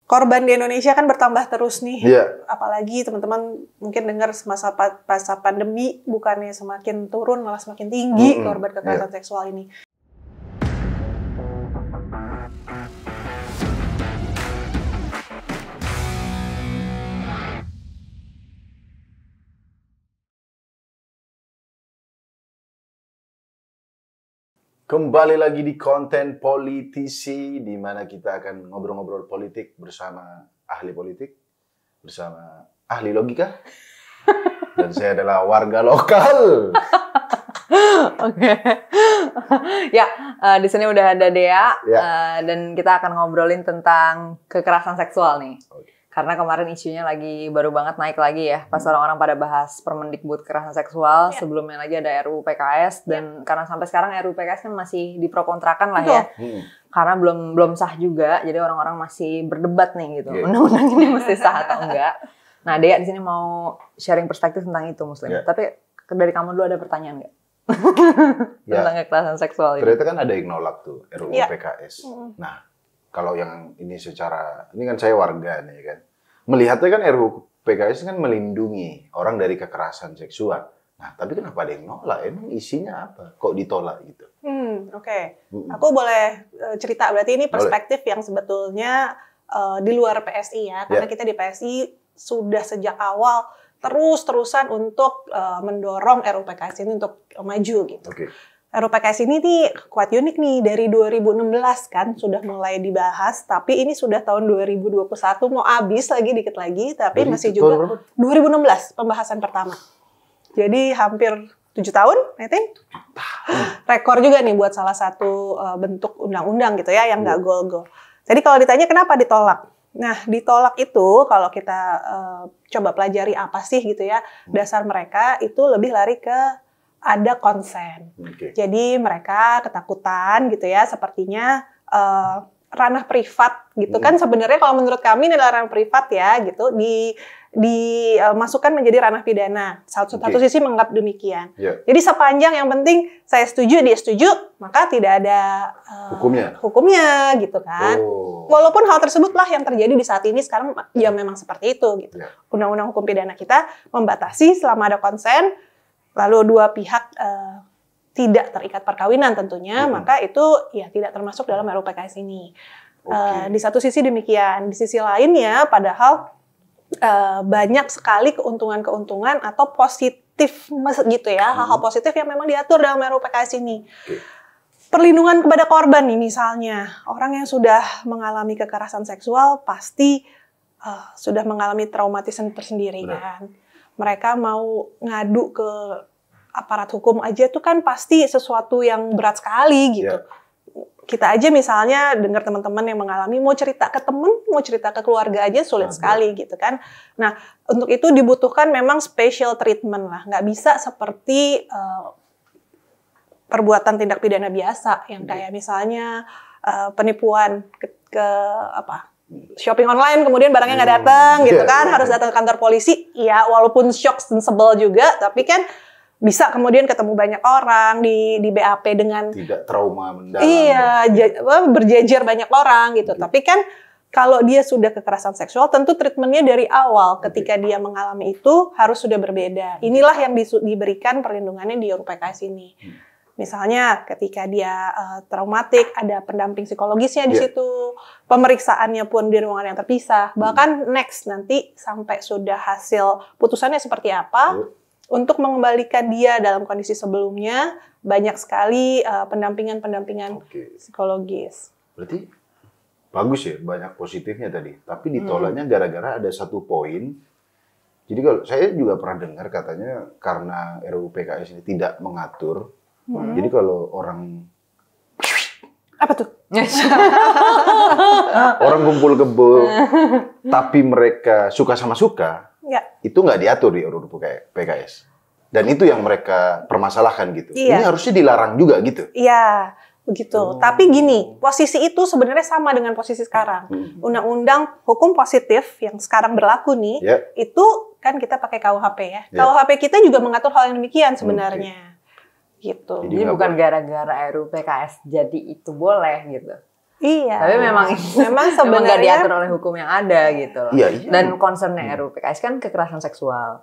Korban di Indonesia kan bertambah terus nih. Iya. Apalagi teman-teman mungkin dengar masa pandemi bukannya semakin turun malah semakin tinggi korban kekerasan seksual ini. Kembali lagi di konten politisi, di mana kita akan ngobrol-ngobrol politik bersama ahli politik, bersama ahli logika, dan saya adalah warga lokal. Oke. Ya, di sini udah ada Dea, dan kita akan ngobrolin tentang kekerasan seksual nih. Oke. Karena kemarin isunya lagi baru banget naik lagi ya, pas orang-orang pada bahas Permendikbud kekerasan seksual, sebelumnya lagi ada RUU PKS, dan karena sampai sekarang RUU PKS kan masih diprokontrakan lah ya, karena belum sah juga, jadi orang-orang masih berdebat nih gitu, undang-undang ini mesti sah atau enggak. Nah, Dea di sini mau sharing perspektif tentang itu, Muslim. Tapi dari kamu dulu ada pertanyaan nggak? Tentang kekerasan seksual ini. Ternyata kan ada yang nolak tuh RUU PKS. Nah, kalau yang ini ini kan saya warga nih kan, melihatnya kan RUU PKS kan melindungi orang dari kekerasan seksual. Nah, tapi kenapa ada yang nolak? Emang isinya apa? Kok ditolak gitu? Oke. Aku boleh cerita, berarti ini perspektif yang sebetulnya di luar PSI ya, karena kita di PSI sudah sejak awal terus-terusan untuk mendorong RUU PKS ini untuk maju gitu. RUU PKS ini nih kuat unik nih, dari 2016 kan sudah mulai dibahas, tapi ini sudah tahun 2021 mau habis lagi dikit lagi, tapi jadi masih juga 2016 pembahasan pertama. Jadi hampir 7 tahun, I think. Rekor juga nih buat salah satu bentuk undang-undang gitu ya yang nggak goal-goal. Jadi kalau ditanya kenapa ditolak? Nah, ditolak itu kalau kita coba pelajari apa sih gitu ya, dasar mereka itu lebih lari ke ada konsen. Jadi mereka ketakutan gitu ya, sepertinya ranah privat gitu kan, sebenarnya kalau menurut kami ini adalah ranah privat ya gitu, dimasukkan menjadi ranah pidana. Satu sisi menganggap demikian. Jadi sepanjang yang penting saya setuju, dia setuju, maka tidak ada hukumnya gitu kan. Walaupun hal tersebutlah yang terjadi di saat ini sekarang ya memang seperti itu gitu. Undang-undang hukum pidana kita membatasi selama ada konsen, lalu dua pihak tidak terikat perkawinan tentunya, maka itu ya tidak termasuk dalam RUU PKS ini. Di satu sisi demikian, di sisi lainnya padahal banyak sekali keuntungan-keuntungan atau positif gitu ya, hal-hal positif yang memang diatur dalam RUU PKS ini. Perlindungan kepada korban nih misalnya, orang yang sudah mengalami kekerasan seksual pasti sudah mengalami traumatisme tersendiri kan. Mereka mau ngadu ke aparat hukum aja tuh kan pasti sesuatu yang berat sekali gitu. Kita aja misalnya dengar teman-teman yang mengalami, mau cerita ke teman, mau cerita ke keluarga aja sulit sekali gitu kan. Nah, untuk itu dibutuhkan memang special treatment lah. Nggak bisa seperti perbuatan tindak pidana biasa yang kayak misalnya penipuan ke shopping online, kemudian barangnya nggak datang gitu kan, harus datang ke kantor polisi. Ya walaupun shock dan sebel juga, tapi kan bisa kemudian ketemu banyak orang di BAP dengan tidak trauma mendalam. Iya, berjejer banyak orang gitu. Tapi kan kalau dia sudah kekerasan seksual, tentu treatmentnya dari awal ketika dia mengalami itu harus sudah berbeda. Inilah yang diberikan perlindungannya di RUU PKS ini. Misalnya ketika dia traumatik, ada pendamping psikologisnya di situ, pemeriksaannya pun di ruangan yang terpisah, bahkan next nanti sampai sudah hasil putusannya seperti apa, untuk mengembalikan dia dalam kondisi sebelumnya, banyak sekali pendampingan psikologis. Berarti bagus ya, banyak positifnya tadi, tapi ditolaknya gara-gara ada satu poin. Jadi kalau saya juga pernah dengar katanya karena RUU PKS ini tidak mengatur. Jadi kalau orang apa tuh? orang kumpul kebo, tapi mereka suka sama suka, itu nggak diatur di RUU PKS. Dan itu yang mereka permasalahkan gitu. Ini harusnya dilarang juga gitu. Iya, begitu. Tapi gini, posisi itu sebenarnya sama dengan posisi sekarang. Undang-undang hukum positif yang sekarang berlaku nih, itu kan kita pakai KUHP ya. KUHP kita juga mengatur hal yang demikian sebenarnya. Gitu. Jadi bukan gara-gara RUU PKS jadi itu boleh gitu. Iya. Tapi memang sebenarnya nggak diatur oleh hukum yang ada gitu loh. Iya, iya. Dan concernnya RUU PKS kan kekerasan seksual.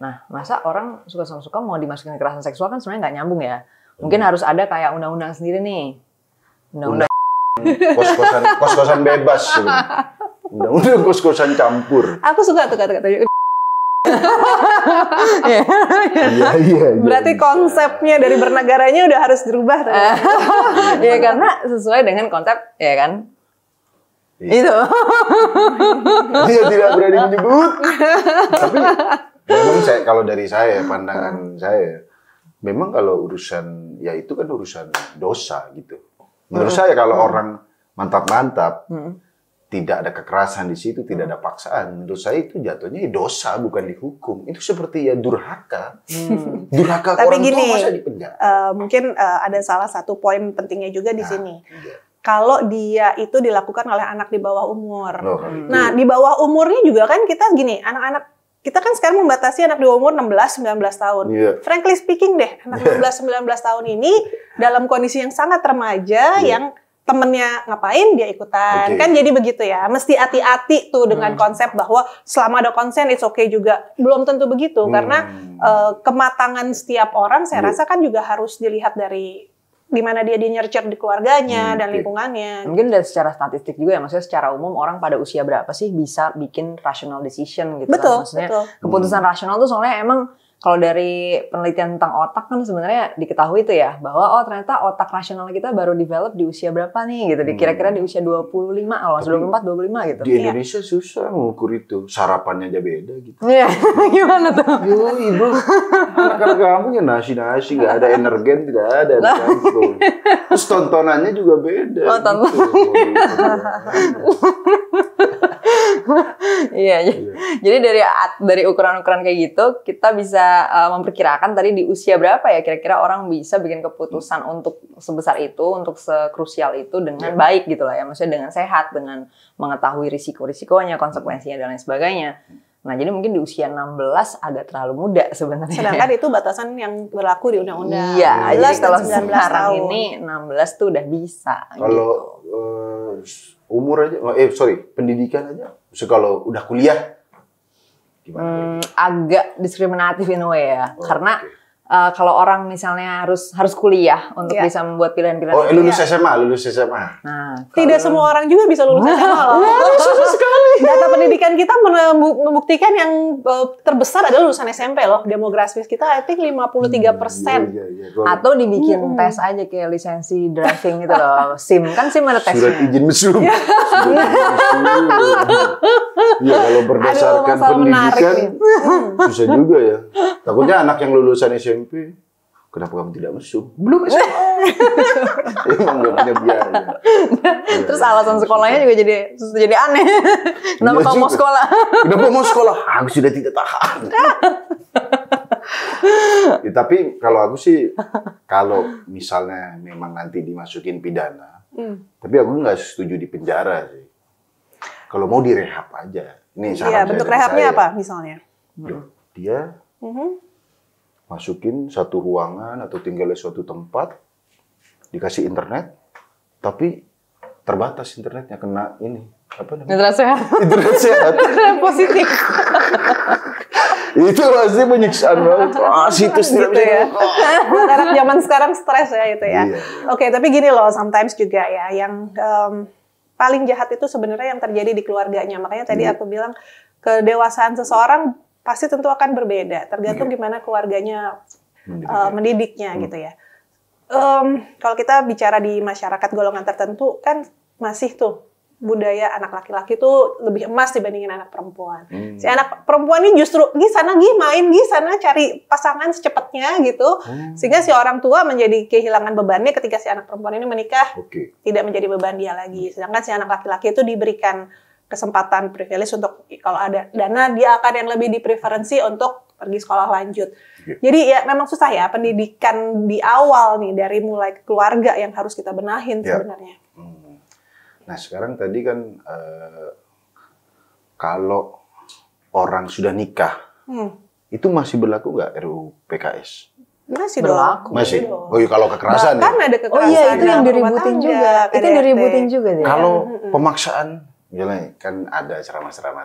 Nah, masa orang suka-suka mau dimasukin kekerasan seksual kan sebenarnya nggak nyambung ya. Mungkin harus ada kayak undang-undang sendiri nih. Undang-undang kos-kosan bebas sebenarnya. Undang-undang kos-kosan campur. Aku suka tuh kata-kata. Iya. Berarti konsepnya dari bernegaranya udah harus dirubah. Ya karena sesuai dengan konsep ya kan. Itu. Dia tidak berani menyebut. Tapi memang kalau dari saya, pandangan saya, memang kalau urusan ya itu kan urusan dosa gitu. Menurut saya kalau orang mantap-mantap, tidak ada kekerasan di situ, tidak ada paksaan. Menurut saya itu jatuhnya dosa, bukan dihukum. Itu seperti ya durhaka. Durhaka Tapi orang gini, tua masa dipenjara. mungkin ada salah satu poin pentingnya juga di sini. Kalau dia itu dilakukan oleh anak di bawah umur. Nah, di bawah umurnya juga kan kita gini, anak-anak kita kan sekarang membatasi anak di bawah umur 16-19 tahun. Frankly speaking deh, anak 16-19 tahun ini dalam kondisi yang sangat remaja yang temennya ngapain dia ikutan, kan jadi begitu ya. Mesti hati-hati tuh dengan konsep bahwa selama ada konsen it's okay juga. Belum tentu begitu karena kematangan setiap orang saya rasa kan juga harus dilihat dari gimana dia di-nurture di keluarganya dan lingkungannya. Mungkin dari secara statistik juga ya, maksudnya secara umum orang pada usia berapa sih bisa bikin rational decision gitu kan. Maksudnya keputusan rasional tuh soalnya emang kalau dari penelitian tentang otak kan sebenarnya diketahui itu ya, bahwa oh ternyata otak rasional kita baru develop di usia berapa nih gitu. Kira-kira di usia 25, kalau 24, 25 gitu. Di Indonesia susah mengukur itu. Sarapannya aja beda gitu. Iya, gimana tuh? Yo, ibu, anak-anak kamu ya nasi-nasi, nggak ada energen, tidak ada. Terus tontonannya juga beda. Oh, tonton. Iya, jadi dari ukuran-ukuran kayak gitu kita bisa memperkirakan tadi di usia berapa ya kira-kira orang bisa bikin keputusan untuk sebesar itu, untuk sekrusial itu dengan baik gitu lah ya, maksudnya dengan sehat, dengan mengetahui risiko-risikonya, konsekuensinya dan lain sebagainya. Nah, jadi mungkin di usia 16 agak terlalu muda sebenarnya. Sedangkan itu batasan yang berlaku di undang-undang. Iya, jadi kalau 19 sekarang tahun. ini 16 tuh udah bisa. Kalau umur aja, pendidikan aja. Maksudnya kalau udah kuliah, gimana? Agak diskriminatif in a way ya, karena kalau orang misalnya harus kuliah untuk bisa membuat pilihan-pilihan. Oh, lulus SMA. Nah, tidak semua orang juga bisa lulus SMA loh. Susah sekali. Data pendidikan kita membuktikan yang terbesar adalah lulusan SMP loh. Demografis kita I think 53%. Atau dibikin tes aja kayak lisensi driving gitu loh. SIM kan SIM ada tesnya. Surat izin mesum. Iya, kalau berdasarkan pendidikan susah juga ya. Takutnya anak yang lulusan SMP, kenapa kamu tidak mesum? Belum mesum. Emang nggak punya biaya. Terus alasan sekolahnya juga jadi aneh. Kenapa kamu mau sekolah? Kenapa mau sekolah? Aku sudah tidak tahan. Ya, tapi kalau aku sih, kalau misalnya memang nanti dimasukin pidana, tapi aku nggak setuju di penjara sih. Kalau mau direhab aja. Ini saran bentuk rehabnya apa misalnya? Dia masukin satu ruangan atau tinggal di suatu tempat, dikasih internet, tapi terbatas internetnya, kena ini apa namanya? Internet sehat. Internet sehat. Positif. Itu pasti penyiksaan banget. Situs tidak bisa. Ya. Anak zaman sekarang stres ya itu ya. Oke, tapi gini loh, sometimes juga ya yang paling jahat itu sebenarnya yang terjadi di keluarganya. Makanya tadi aku bilang kedewasaan seseorang pasti tentu akan berbeda, tergantung gimana keluarganya mendidiknya gitu ya. Kalau kita bicara di masyarakat golongan tertentu kan masih tuh budaya anak laki-laki tuh lebih emas dibandingin anak perempuan. Si anak perempuan ini justru sana cari pasangan secepatnya gitu, sehingga si orang tua menjadi kehilangan bebannya ketika si anak perempuan ini menikah, tidak menjadi beban dia lagi. Sedangkan si anak laki-laki itu diberikan kesempatan privilege untuk kalau ada dana dia akan yang lebih dipreferensi untuk pergi sekolah lanjut. Jadi ya memang susah ya pendidikan di awal nih dari mulai keluarga yang harus kita benahin sebenarnya. Nah sekarang tadi kan kalau orang sudah nikah itu masih berlaku nggak RUU PKS? Masih berlaku. dong. Masih. Oh iya, kalau kekerasan Bahkan ya. ada kekerasan. Oh iya, itu yang dalam rumah diributin tangga, juga. Itu yang KDRT. diributin juga deh. Kalau pemaksaan, misalnya kan ada ceramah-ceramah.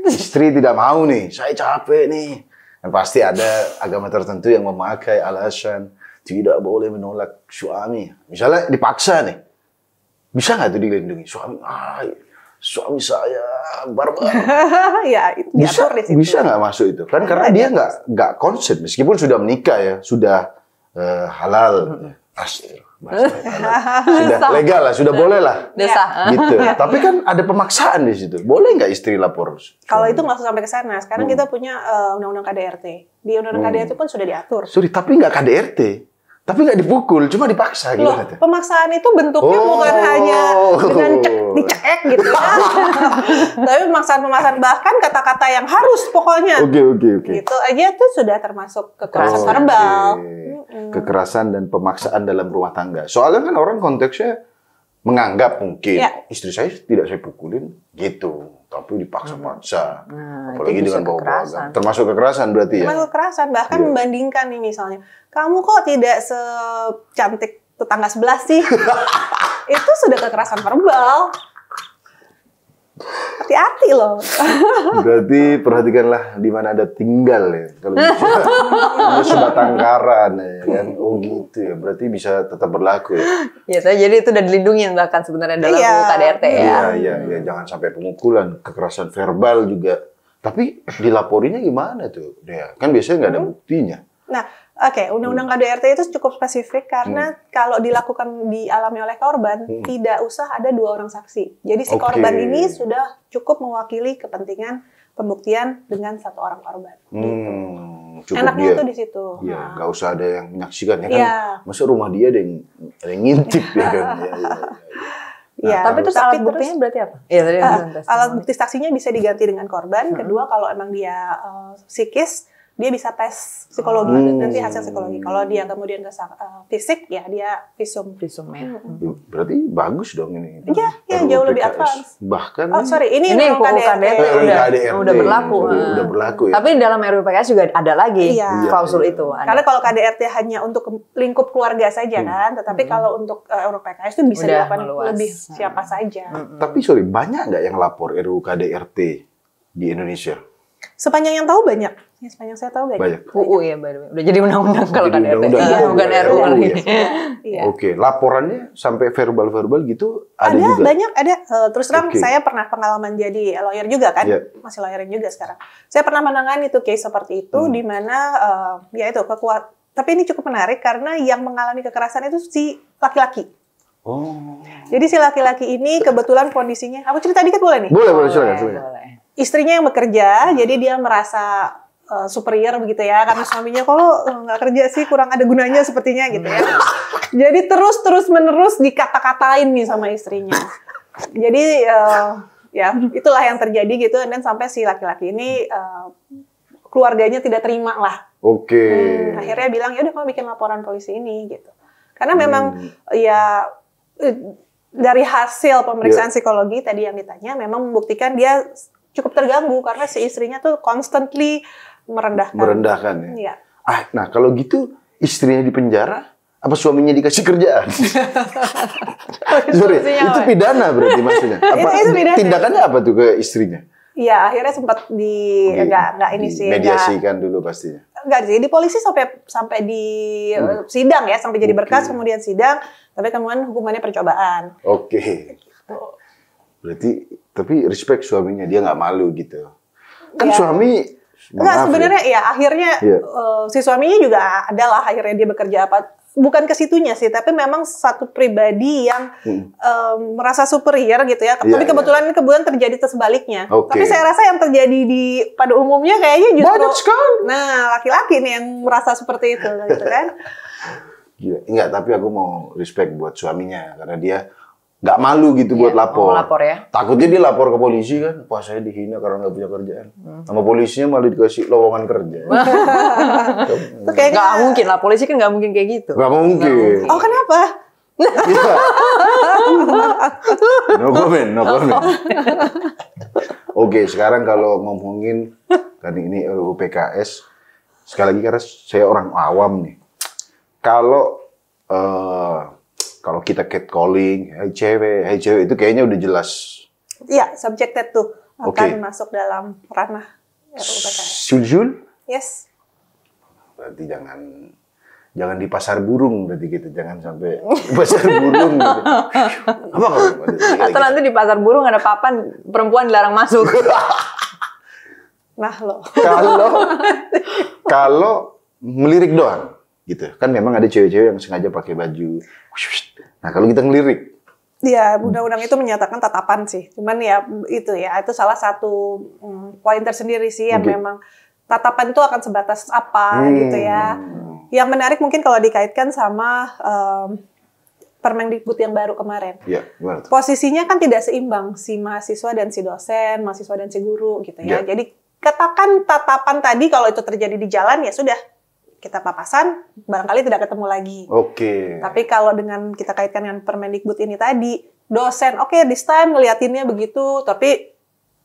Istri tidak mau nih, saya capek nih. Dan pasti ada agama tertentu yang memakai alasan tidak boleh menolak suami. Misalnya dipaksa nih, bisa nggak itu dilindungi? Suami saya barbar. Ya, itu diatur di situ. Bisa nggak masuk itu? Kan karena dia nggak konsen, meskipun sudah menikah ya, sudah halal, sudah legal lah, sudah boleh lah. Desa. Gitu. Tapi kan ada pemaksaan di situ. Boleh nggak istri lapor? Kalau itu nggak usah sampai ke sana. Sekarang kita punya undang-undang KDRT. Di undang-undang KDRT pun sudah diatur. Sorry, tapi nggak KDRT. Tapi nggak dipukul, cuma dipaksa gitu. Loh, pemaksaan itu bentuknya bukan hanya dengan dicek gitu ya. Tapi pemaksaan bahkan kata-kata yang harus pokoknya. Oke. Gitu aja tuh sudah termasuk kekerasan verbal. Kekerasan dan pemaksaan dalam rumah tangga. Soalnya kan orang konteksnya menganggap mungkin istri saya tidak saya pukulin gitu, tapi dipaksa-paksa. Apalagi dengan bawa agama. Termasuk kekerasan berarti ya? Termasuk kekerasan, bahkan membandingkan nih misalnya, kamu kok tidak secantik tetangga sebelah sih? Itu sudah kekerasan verbal. Hati-hati loh. Berarti perhatikanlah di mana ada tinggal ya. Kalau bisa sebatang karan ya kan. Oh gitu ya. Berarti bisa tetap berlaku ya. Ya, jadi itu udah dilindungi bahkan sebenarnya dalam KDRT ya. Iya. Jangan sampai pemukulan, kekerasan verbal juga. Tapi dilaporinya gimana tuh? Ya, kan biasanya nggak ada buktinya. Nah, oke, undang-undang KDRT itu cukup spesifik karena kalau dilakukan dialami oleh korban, tidak usah ada 2 orang saksi. Jadi si korban ini sudah cukup mewakili kepentingan pembuktian dengan 1 orang korban. Gitu. Enaknya itu di situ. Iya, nggak usah ada yang menyaksikan ya kan. Masa rumah dia ada yang ngintip ya kan. Nah, tapi terus alat buktinya berarti apa? Ya, tadi alat bukti saksinya bisa diganti dengan korban. Kedua, kalau emang dia psikis, dia bisa tes psikologi, nanti hasil psikologi. Kalau dia kemudian ke fisik, ya dia visum. Visumnya. Berarti bagus dong ini. Iya, jauh lebih advance. Bahkan ini KDRT udah berlaku. Udah berlaku ya. Tapi dalam RUU PKS juga ada lagi klausul itu. Karena kalau KDRT hanya untuk lingkup keluarga saja kan, tetapi kalau untuk RUU PKS itu bisa dilakukan lebih siapa saja. Tapi banyak nggak yang lapor RUU KDRT di Indonesia? Sepanjang yang tahu banyak. Ya, sepanjang saya tahu banyak. UU ya, udah jadi undang-undang kalau KDRT. Bukan RUU lagi. Oke, laporannya sampai verbal gitu ada juga? Banyak, ada. Terus terang saya pernah pengalaman jadi lawyer juga kan, masih lawyerin juga sekarang. Saya pernah menangani itu case seperti itu, di mana tapi ini cukup menarik karena yang mengalami kekerasan itu si laki-laki. Jadi si laki-laki ini kebetulan kondisinya, aku cerita dikit boleh nih? Boleh, silakan. Istrinya yang bekerja, jadi dia merasa superior begitu ya, karena suaminya kalau nggak kerja sih kurang ada gunanya sepertinya gitu ya. Jadi terus menerus dikata-katain nih sama istrinya. Jadi ya itulah yang terjadi gitu, dan sampai si laki-laki ini keluarganya tidak terima lah. Akhirnya bilang ya udah kamu bikin laporan polisi ini gitu. Karena memang ya dari hasil pemeriksaan psikologi tadi yang ditanya memang membuktikan dia cukup terganggu karena si istrinya tuh constantly merendahkan ya. Nah kalau gitu istrinya di penjara, apa suaminya dikasih kerjaan? Itu pidana berarti maksudnya. Tindakannya apa tuh ke istrinya? Iya, akhirnya sempat enggak ini sih. Mediasikan dulu pastinya. Enggak sih, di polisi sampai di sidang ya, sampai jadi berkas kemudian sidang, tapi kemudian hukumannya percobaan. Berarti tapi respect suaminya, dia nggak malu gitu. Kan suami enggak sebenarnya ya akhirnya si suaminya juga adalah akhirnya dia bekerja apa, bukan ke situnya sih, tapi memang satu pribadi yang merasa superior gitu ya. Tapi kebetulan terjadi sebaliknya. Tapi saya rasa yang terjadi pada umumnya kayaknya justru banyak sekali. Nah, laki-laki nih yang merasa seperti itu gitu kan. Gila. Enggak, tapi aku mau respect buat suaminya karena dia nggak malu gitu buat lapor. Lapor ya. Takutnya dia lapor ke polisi kan, wah saya dihina karena nggak punya kerjaan. Sama polisinya malah dikasih lowongan kerja. Nggak mungkin lah, polisi kan nggak mungkin kayak gitu. Nggak mungkin. Oh kenapa? No comment. Oke, sekarang kalau ngomongin kan ini RUU PKS, sekali lagi karena saya orang awam nih. Kalau kita catcalling, hai cewek itu kayaknya udah jelas. Iya, subjected tuh akan masuk dalam ranah RUU PKS. Sujul? Yes. Berarti jangan di pasar burung, berarti gitu. Jangan sampai di pasar burung gitu. Apa kalau atau nanti di pasar burung ada papan perempuan dilarang masuk. Nah lo. Kalau melirik doang gitu. Kan memang ada cewek-cewek yang sengaja pakai baju. Nah, kalau kita ngelirik. Ya, undang-undang itu menyatakan tatapan sih. Cuman ya itu salah satu poin tersendiri sih yang memang tatapan itu akan sebatas apa gitu ya. Yang menarik mungkin kalau dikaitkan sama Permendikbud yang baru kemarin. Ya, gimana tuh? Posisinya kan tidak seimbang si mahasiswa dan si dosen, mahasiswa dan si guru gitu ya. Jadi katakan tatapan tadi kalau itu terjadi di jalan ya sudah kita papasan, barangkali tidak ketemu lagi. Oke. Tapi kalau dengan kita kaitkan dengan Permendikbud ini tadi, dosen this time ngeliatinnya begitu, tapi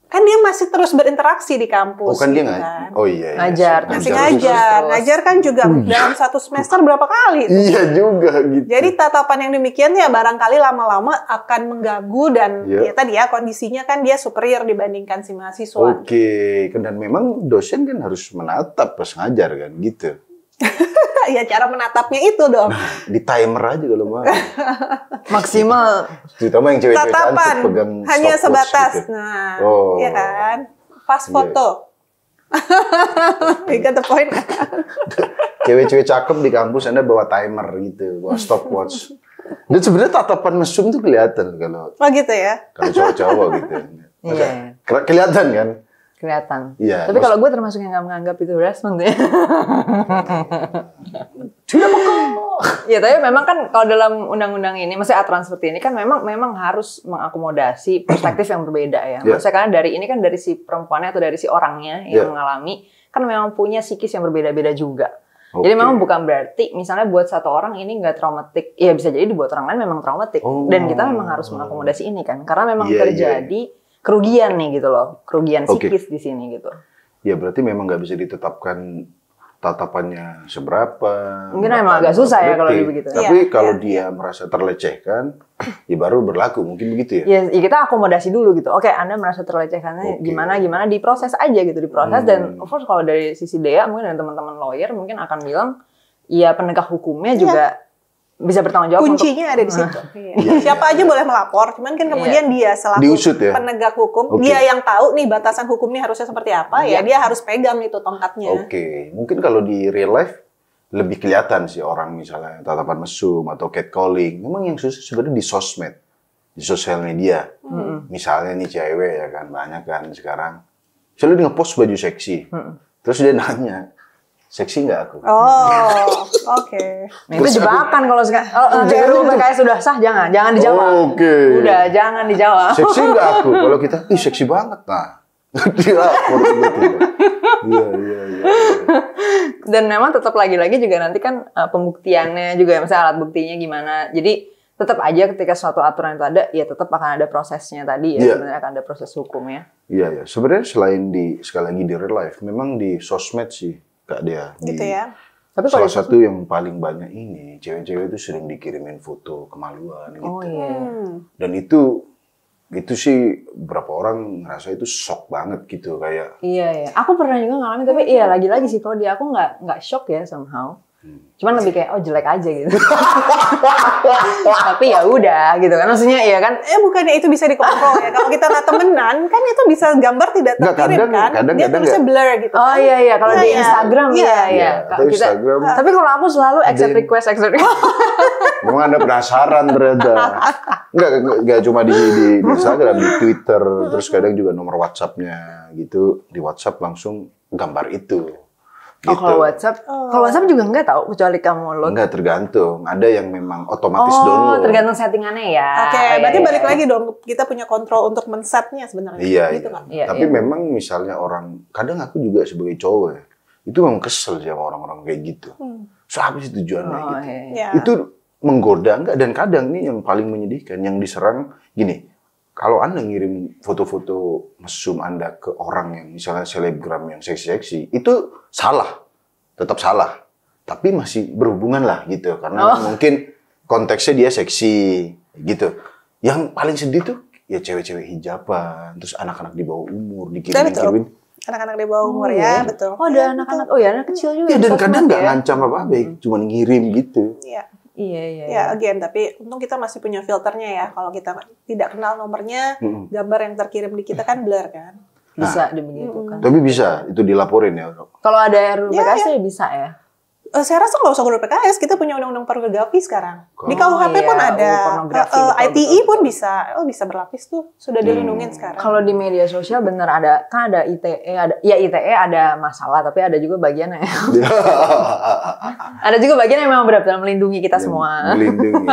kan dia masih terus berinteraksi di kampus. Oh kan dia gitu kan? Oh iya. Ngajar. Masih ngajar kan juga dalam satu semester berapa kali. Tuh. Iya juga gitu. Jadi tatapan yang demikian ya barangkali lama-lama akan mengganggu dan ya tadi ya kondisinya kan dia superior dibandingkan si mahasiswa. Oke, dan memang dosen kan harus menatap pas ngajar kan gitu. Ya cara menatapnya itu dong. Nah, di timer aja kalau mau. Maksimal. Terutama yang cewek-cewek cantik pegang hanya sebatas. Gitu. Nah, ya kan. Fast foto. You got the point. Cewek-cewek cakep di kampus Anda bawa timer gitu, bawa stopwatch. Dan sebenarnya tatapan mesum tuh kelihatan kalau. Oh gitu ya. Kalau cowok-cowok gitu. Iya. Kelihatan kan? Kelihatan. Iya. Tapi kalau gue termasuk yang nggak menganggap itu harassment ya. Tidak Ya tapi memang kan kalau dalam undang-undang ini, maksudnya aturan seperti ini kan memang harus mengakomodasi perspektif yang berbeda ya. Maksudnya karena dari ini kan dari si perempuannya atau dari si orangnya yang mengalami kan memang punya psikis yang berbeda-beda juga. Jadi memang bukan berarti misalnya buat satu orang ini nggak traumatik, ya bisa jadi dibuat orang lain memang traumatik. Dan kita memang harus mengakomodasi ini kan, karena memang terjadi kerugian nih gitu loh, kerugian psikis di sini gitu. Ya berarti memang nggak bisa ditetapkan tatapannya seberapa. Mungkin emang agak susah ya kalau begitu. Tapi kalau dia merasa terlecehkan, ya baru berlaku, mungkin begitu Ya ya? kita akomodasi dulu gitu. Oke, Anda merasa terlecehkannya gimana diproses aja gitu, diproses dan of course kalau dari sisi Dea mungkin dan teman-teman lawyer mungkin akan bilang, ya penegak hukumnya juga bisa bertanggung jawab. Kuncinya ada di situ. Siapa aja boleh melapor, cuman kan kemudian dia selaku penegak hukum, dia yang tahu nih batasan hukumnya harusnya seperti apa, ya dia harus pegang itu tongkatnya. Oke, mungkin kalau di real life lebih kelihatan sih orang misalnya tatapan mesum atau catcalling. Memang yang susah sebenarnya di sosmed, di sosial media. Misalnya nih cewek ya kan, banyak kan sekarang. Misalnya dia nge-post baju seksi, terus dia nanya, seksi nggak aku? Oh, oke. Nah, itu jebakan kalau RUU PKS sudah sah, jangan dijawab. Udah, jangan dijawab. Seksi nggak aku? Kalau kita, seksi banget, nah. Dilapor gitu. Iya. Dan memang tetap lagi-lagi juga nanti kan pembuktiannya juga, misalnya alat buktinya gimana. Jadi tetap aja ketika suatu aturan itu ada, ya tetap akan ada prosesnya tadi ya. Sebenarnya akan ada proses hukumnya. Iya. Sebenarnya selain sekali lagi di real life, memang di sosmed sih. Kak Dea, gitu ya. Tapi salah satu yang paling banyak ini, cewek-cewek itu sering dikirimin foto kemaluan gitu. Oh iya. Dan itu sih berapa orang ngerasa itu shock banget gitu kayak. Iya. Aku pernah juga ngalamin, tapi iya lagi-lagi sih kalau di aku nggak shock ya somehow. Cuman lebih kayak jelek aja gitu. Tapi ya udah gitu kan, maksudnya ya kan. Bukannya itu bisa dikontrol ya. Kalau kita nggak temenan kan itu bisa gambar tidak terkirim kan. Dia tulisnya blur gitu. Oh iya kalau di Instagram iya. Instagram. Tapi kalau aku selalu accept request. Memang Anda penasaran ternyata. Enggak cuma di Instagram, di Twitter, terus kadang juga nomor WhatsApp-nya gitu. Di WhatsApp langsung gambar itu. Gitu. Kalau WhatsApp juga enggak tahu kecuali kamu load. Enggak, tergantung. Ada yang memang otomatis download. Tergantung settingannya ya. Oke, berarti balik lagi dong. Kita punya kontrol untuk men-setnya sebenarnya. Iya. Tapi iya. memang misalnya kadang aku juga sebagai cowok ya, itu memang kesel sih sama orang-orang kayak gitu. So, apa sih tujuannya gitu? Iya. Itu menggoda enggak? Dan kadang nih yang paling menyedihkan, yang diserang gini. Kalau Anda ngirim foto-foto mesum Anda ke orang yang misalnya selebgram yang seksi-seksi, itu salah. tetap salah, tapi masih berhubungan lah gitu, karena mungkin konteksnya dia seksi gitu. Yang paling sedih tuh ya cewek-cewek hijaban, terus anak-anak di bawah umur dikirim-kirimin. Anak-anak di bawah umur ya, betul. Oh, ada anak-anak. Oh ya, anak kecil juga. Ya, dan kadang nggak ngancam apa-apa, cuma ngirim gitu. Iya. Iya. Ya, again, tapi untung kita masih punya filternya ya. Kalau kita tidak kenal nomornya, gambar yang terkirim di kita kan blur kan. Bisa dibegitukan. Tapi bisa, itu dilaporin ya. Kalau ada RUU PKS ya bisa ya? Saya rasa nggak usah RUU PKS, kita punya undang-undang pornografi sekarang. Di KUHP pun ada, ITE pun bisa, bisa berlapis tuh, sudah dilindungin sekarang. Kalau di media sosial bener ada, kan ada ITE, ITE ada masalah, tapi ada juga bagian yang ada juga bagian yang memang benar-benar melindungi kita semua. Melindungi.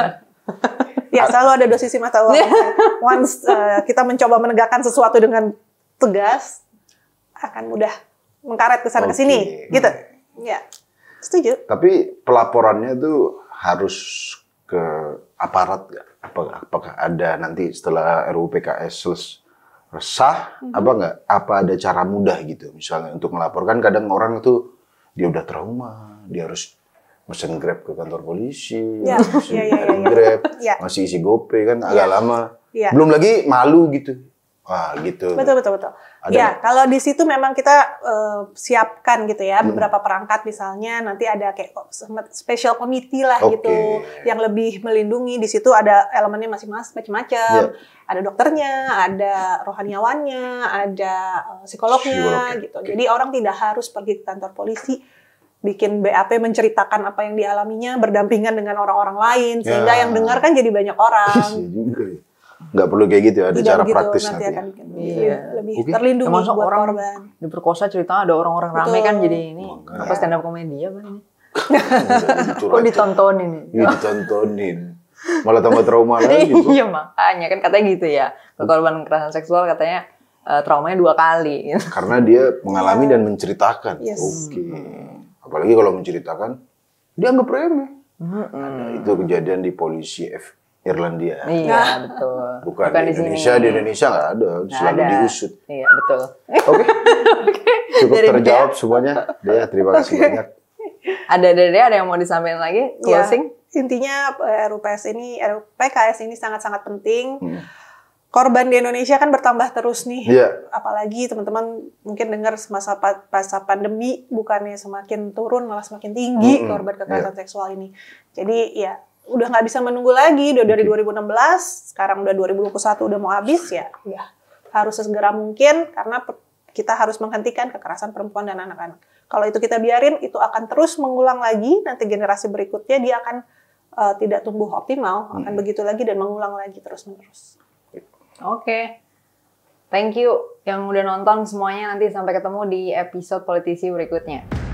Ya, selalu ada dua sisi mata uang. Once kita mencoba menegakkan sesuatu dengan tegas, akan mudah mengkaret ke sana ke sini, gitu. Ya. Setuju. Tapi pelaporannya tuh harus ke aparat nggak? Apakah ada nanti setelah RUU PKS resah, apa nggak? Apa ada cara mudah gitu? Misalnya untuk melaporkan, kadang orang tuh dia udah trauma, dia harus mesen Grab ke kantor polisi, Grab, masih isi GoPay kan agak lama. Belum lagi malu gitu. Wah, gitu. Betul. Ya, kalau di situ memang kita siapkan gitu ya, beberapa perangkat misalnya nanti ada kayak special committee lah gitu, yang lebih melindungi. Di situ ada elemennya macam-macam. Ada dokternya, ada rohaniawannya, ada psikolognya gitu. Jadi orang tidak harus pergi ke kantor polisi, bikin BAP menceritakan apa yang dialaminya, berdampingan dengan orang-orang lain, sehingga yang dengar kan jadi banyak orang. Nggak perlu kayak gitu, ada cara praktis nanti. Lebih terlindungi buat orang korban. Diperkosa cerita ada orang-orang rame kan, jadi ini apa stand up komedi ya Bang? Oh ditontonin. Iya ditontonin. Malah tambah trauma lagi. Iya makanya kan katanya gitu ya. Korban kekerasan seksual katanya traumanya 2 kali. Karena dia mengalami dan menceritakan. Apalagi kalau menceritakan, dianggap remeh. Ada itu kejadian di polisi Irlandia. Iya, betul. Bukan di Indonesia. Di Indonesia nggak ada, selalu diusut. Iya, betul. Oke. Cukup terjawab semuanya. Dea, terima kasih banyak. Ada yang mau disampaikan lagi? Closing? Ya, intinya RUU PKS ini sangat-sangat penting. Korban di Indonesia kan bertambah terus nih. Apalagi teman-teman mungkin dengar masa pandemi bukannya semakin turun, malah semakin tinggi korban kekerasan seksual ini. Jadi ya udah nggak bisa menunggu lagi, udah dari 2016, sekarang udah 2021 udah mau habis ya harus sesegera mungkin karena kita harus menghentikan kekerasan perempuan dan anak-anak. Kalau itu kita biarin, itu akan terus mengulang lagi, nanti generasi berikutnya dia akan tidak tumbuh optimal, akan begitu lagi dan mengulang lagi terus-menerus. Oke. Thank you yang udah nonton semuanya, nanti sampai ketemu di episode politisi berikutnya.